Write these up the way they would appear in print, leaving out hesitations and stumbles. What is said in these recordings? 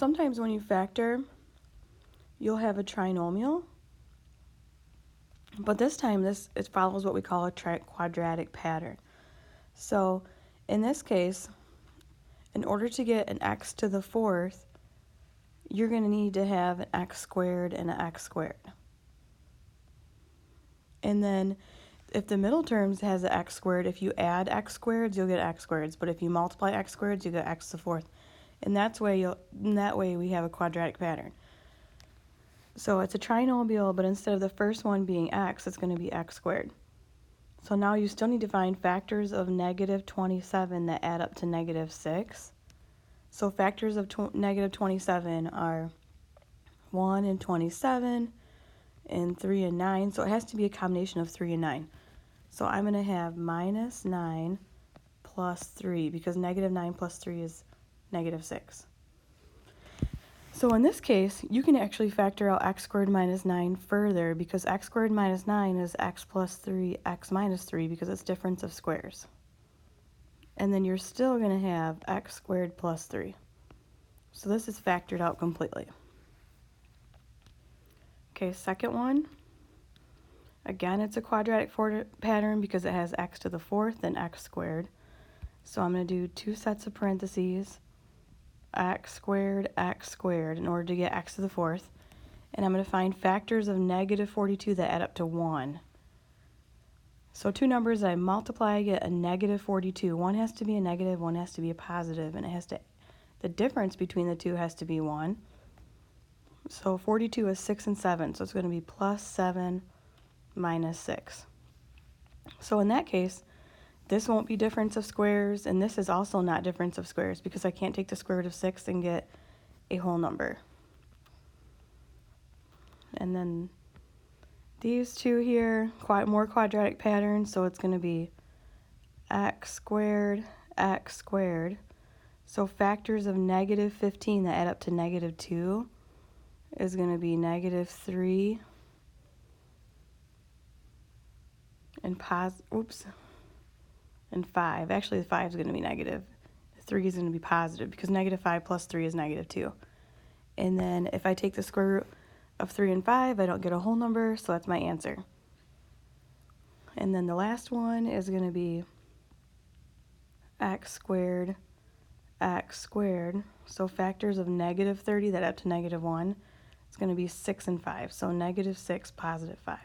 sometimes when you factor, you'll have a trinomial, but this time it follows what we call a quadratic pattern. So in this case, in order to get an x to the fourth, you're going to need to have an x squared and an x squared. And then if the middle terms has an x squared, if you add x squareds, you'll get x squareds. But if you multiply x squareds, you get x to the fourth. And that way we have a quadratic pattern. So it's a trinomial, but instead of the first one being x, it's going to be x squared. So now you still need to find factors of negative 27 that add up to negative 6. So factors of negative 27 are 1 and 27 and 3 and 9. So it has to be a combination of 3 and 9. So I'm going to have minus 9 plus 3 because negative 9 plus 3 is negative 6. So in this case, you can actually factor out x squared minus 9 further because x squared minus 9 is x plus 3, x minus 3 because it's difference of squares. And then you're still going to have x squared plus 3. So this is factored out completely. Okay, second one. Again, it's a quadratic pattern because it has x to the fourth and x squared. So I'm going to do two sets of parentheses, x squared in order to get x to the fourth. And I'm going to find factors of negative 42 that add up to 1. So two numbers I multiply, I get a negative 42. One has to be a negative, one has to be a positive, and the difference between the two has to be 1. So 42 is 6 and 7, so it's going to be plus 7 minus 6. So in that case, this won't be difference of squares, and this is also not difference of squares because I can't take the square root of 6 and get a whole number. And then these two here, more quadratic patterns, so it's going to be x squared. So factors of negative 15 that add up to negative 2 is going to be negative 3 and 5. Actually, the 5 is going to be negative. The 3 is going to be positive because negative 5 plus 3 is negative 2. And then if I take the square root of 3 and 5, I don't get a whole number, so that's my answer. And then the last one is going to be x squared. So factors of negative 30 that add up to negative 1 is going to be 6 and 5. So negative 6, positive 5.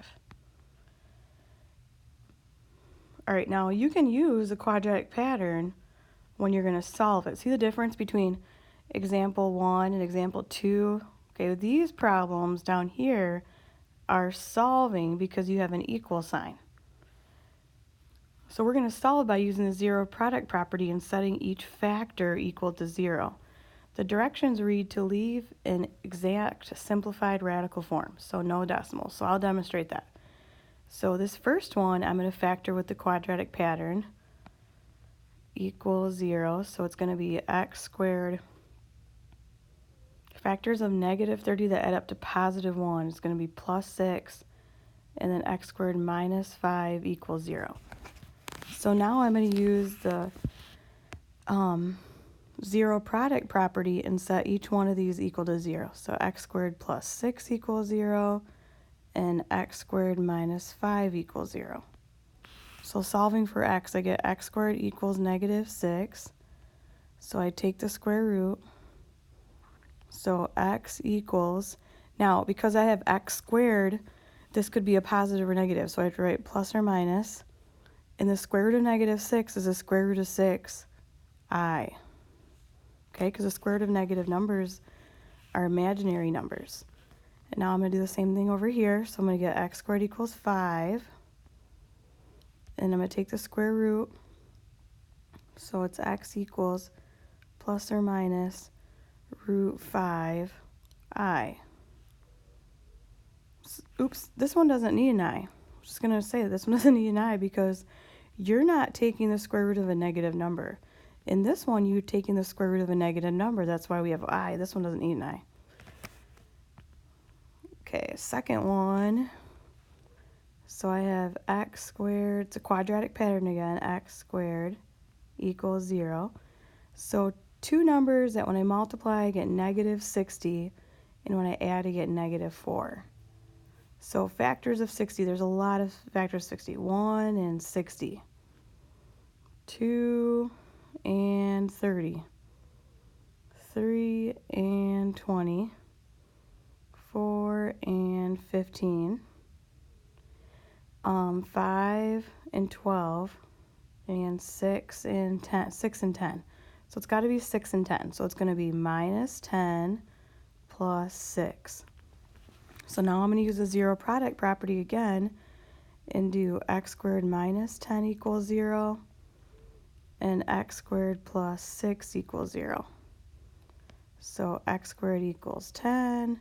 All right, now you can use a quadratic pattern when you're going to solve it. See the difference between example 1 and example 2? Okay, these problems down here are solving because you have an equal sign. So we're going to solve by using the zero product property and setting each factor equal to 0. The directions read to leave an exact simplified radical form, so no decimals. So I'll demonstrate that. So this first one, I'm going to factor with the quadratic pattern equals 0. So it's going to be x squared. Factors of negative 30 that add up to positive 1 is going to be plus 6. And then x squared minus 5 equals 0. So now I'm going to use the zero product property and set each one of these equal to 0. So x squared plus 6 equals 0. And x squared minus 5 equals 0. So solving for x, I get x squared equals negative 6. So I take the square root. So x equals, now because I have x squared, this could be a positive or negative. So I have to write plus or minus. And the square root of negative 6 is the square root of 6, I. Okay, because the square root of negative numbers are imaginary numbers. And now I'm going to do the same thing over here. So I'm going to get x squared equals 5. And I'm going to take the square root. So it's x equals plus or minus root 5, I. Oops, this one doesn't need an I. I'm just going to say that this one doesn't need an I because you're not taking the square root of a negative number. In this one, you're taking the square root of a negative number. That's why we have I. This one doesn't need an I. Okay, second one. So I have x squared. It's a quadratic pattern again. X squared equals 0. So two numbers that when I multiply I get negative 60, and when I add I get negative 4. So factors of 60, there's a lot of factors of 60. 1 and 60. 2 and 30. 3 and 20. 4 and 15. 5 and 12. And 6 and 10. 6 and 10. So it's got to be 6 and 10. So it's going to be minus 10 plus 6. So now I'm going to use the zero product property again and do x squared minus 10 equals 0 and x squared plus 6 equals 0. So x squared equals 10.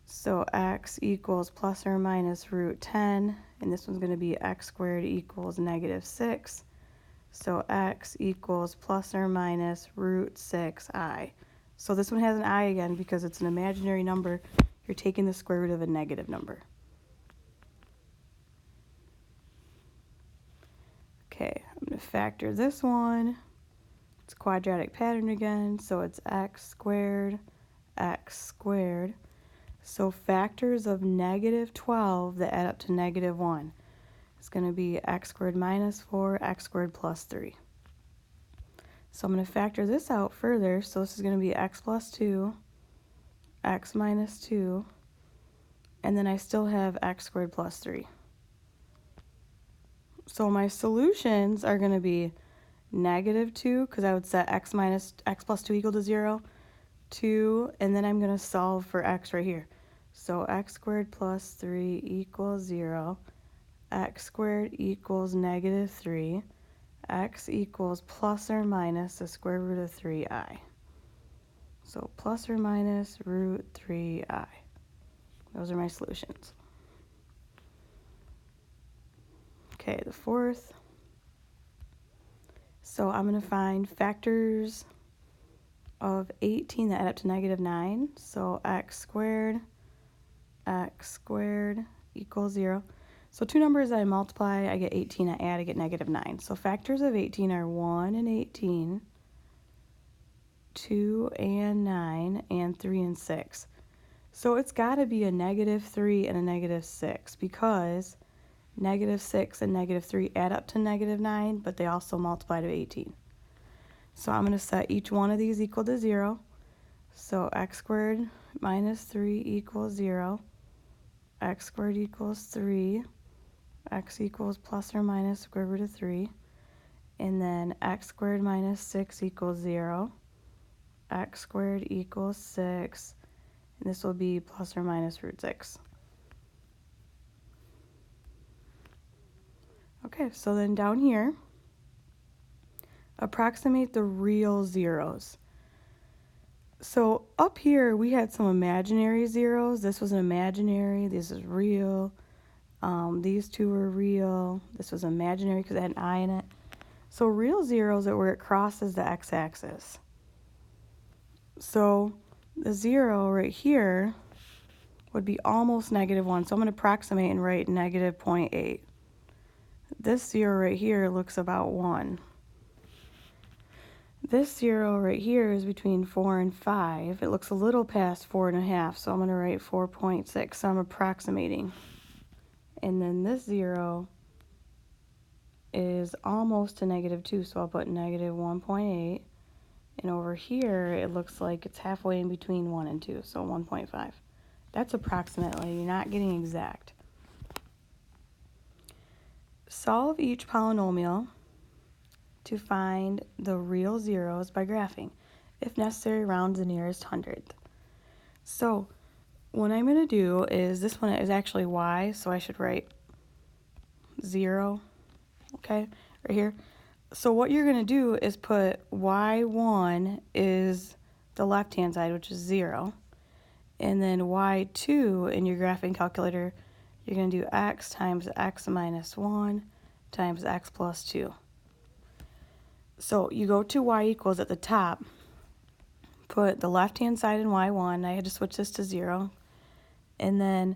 So x equals plus or minus root 10, and this one's going to be x squared equals negative 6. So x equals plus or minus root 6i. So this one has an I again because it's an imaginary number. You're taking the square root of a negative number. Okay, I'm going to factor this one. It's a quadratic pattern again, so it's x squared. So factors of negative 12 that add up to negative 1 is going to be x squared minus 4, x squared plus 3. So I'm going to factor this out further. So this is going to be x plus 2, x minus 2, and then I still have x squared plus 3. So my solutions are going to be negative 2, because I would set x plus 2 equal to 0, 2, and then I'm going to solve for x right here. So x squared plus 3 equals 0, x squared equals negative 3, x equals plus or minus the square root of 3i. So plus or minus root 3i. Those are my solutions. Okay, the fourth. So I'm going to find factors of 18 that add up to negative 9. So x squared equals 0. So two numbers that I multiply, I get 18, I add, I get negative 9. So factors of 18 are 1 and 18, 2 and 9, and 3 and 6. So it's got to be a negative 3 and a negative 6, because negative 6 and negative 3 add up to negative 9, but they also multiply to 18. So I'm going to set each one of these equal to 0. So x squared minus 3 equals 0. X squared equals 3. X equals plus or minus square root of 3. And then x squared minus 6 equals 0. X squared equals 6. And this will be plus or minus root 6. Okay, so then down here, approximate the real zeros. So up here we had some imaginary zeros. This was an imaginary, this is real. These two were real. This was imaginary because it had an I in it. So real zeros are where it crosses the x-axis. So the 0 right here would be almost negative 1. So I'm going to approximate and write negative 0.8. This 0 right here looks about 1. This 0 right here is between 4 and 5. It looks a little past 4.5, so I'm going to write 4.6. So I'm approximating. And then this 0 is almost to negative 2, so I'll put negative 1.8. And over here, it looks like it's halfway in between 1 and 2, so 1.5. That's approximately. You're not getting exact. Solve each polynomial to find the real zeros by graphing. If necessary, round the nearest hundredth. So what I'm going to do is, this one is actually y, so I should write 0, okay, right here. So what you're going to do is put y1 is the left-hand side, which is 0, and then y2 in your graphing calculator, you're going to do x times x minus 1 times x plus 2. So you go to y equals at the top, put the left-hand side in y1, I had to switch this to 0, and then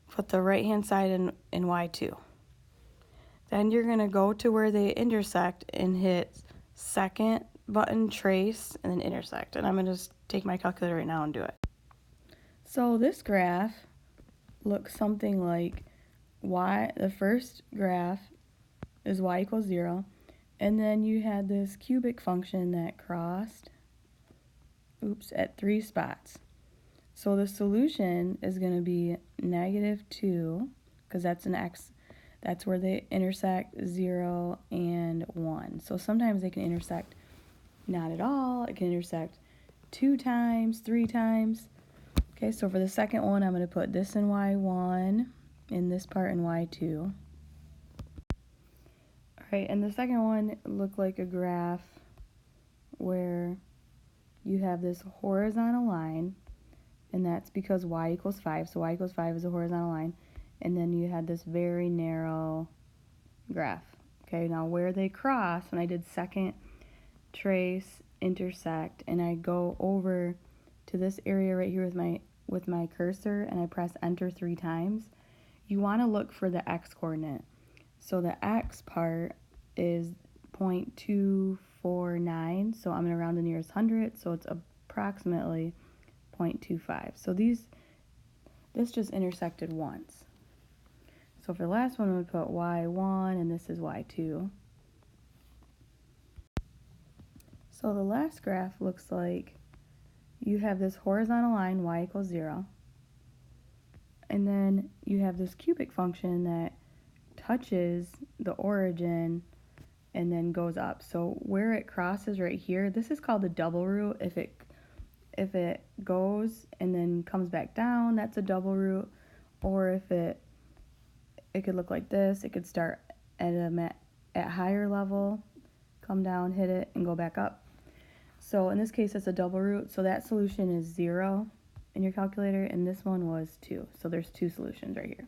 put the right-hand side in y2. Then you're going to go to where they intersect and hit second button, trace, and then intersect. And I'm going to just take my calculator right now and do it. So this graph looks something like the first graph is y equals 0, and then you had this cubic function that crossed, at 3 spots. So the solution is going to be -2, because that's an x, that's where they intersect 0 and 1. So sometimes they can intersect not at all, it can intersect 2 times, 3 times. Okay, so for the second one, I'm going to put this in y1 and this part in y2. Alright, and the second one looked like a graph where you have this horizontal line, and that's because y equals 5, so y equals 5 is a horizontal line, and then you had this very narrow graph. Okay, now where they cross, when I did second, trace, intersect, and I go over to this area right here with my cursor and I press enter 3 times, you want to look for the x coordinate. So the x part is 0.249, so I'm going to round the nearest hundred, so it's approximately 0.25. So this just intersected once. So for the last one, we would put y1 and this is y2. So the last graph looks like you have this horizontal line, y equals 0, and then you have this cubic function that touches the origin and then goes up. So where it crosses right here, this is called the double root. If it goes and then comes back down, that's a double root. Or if it could look like this, it could start at higher level, come down, hit it, and go back up. So in this case, it's a double root. So that solution is 0 in your calculator, and this one was 2. So there's 2 solutions right here.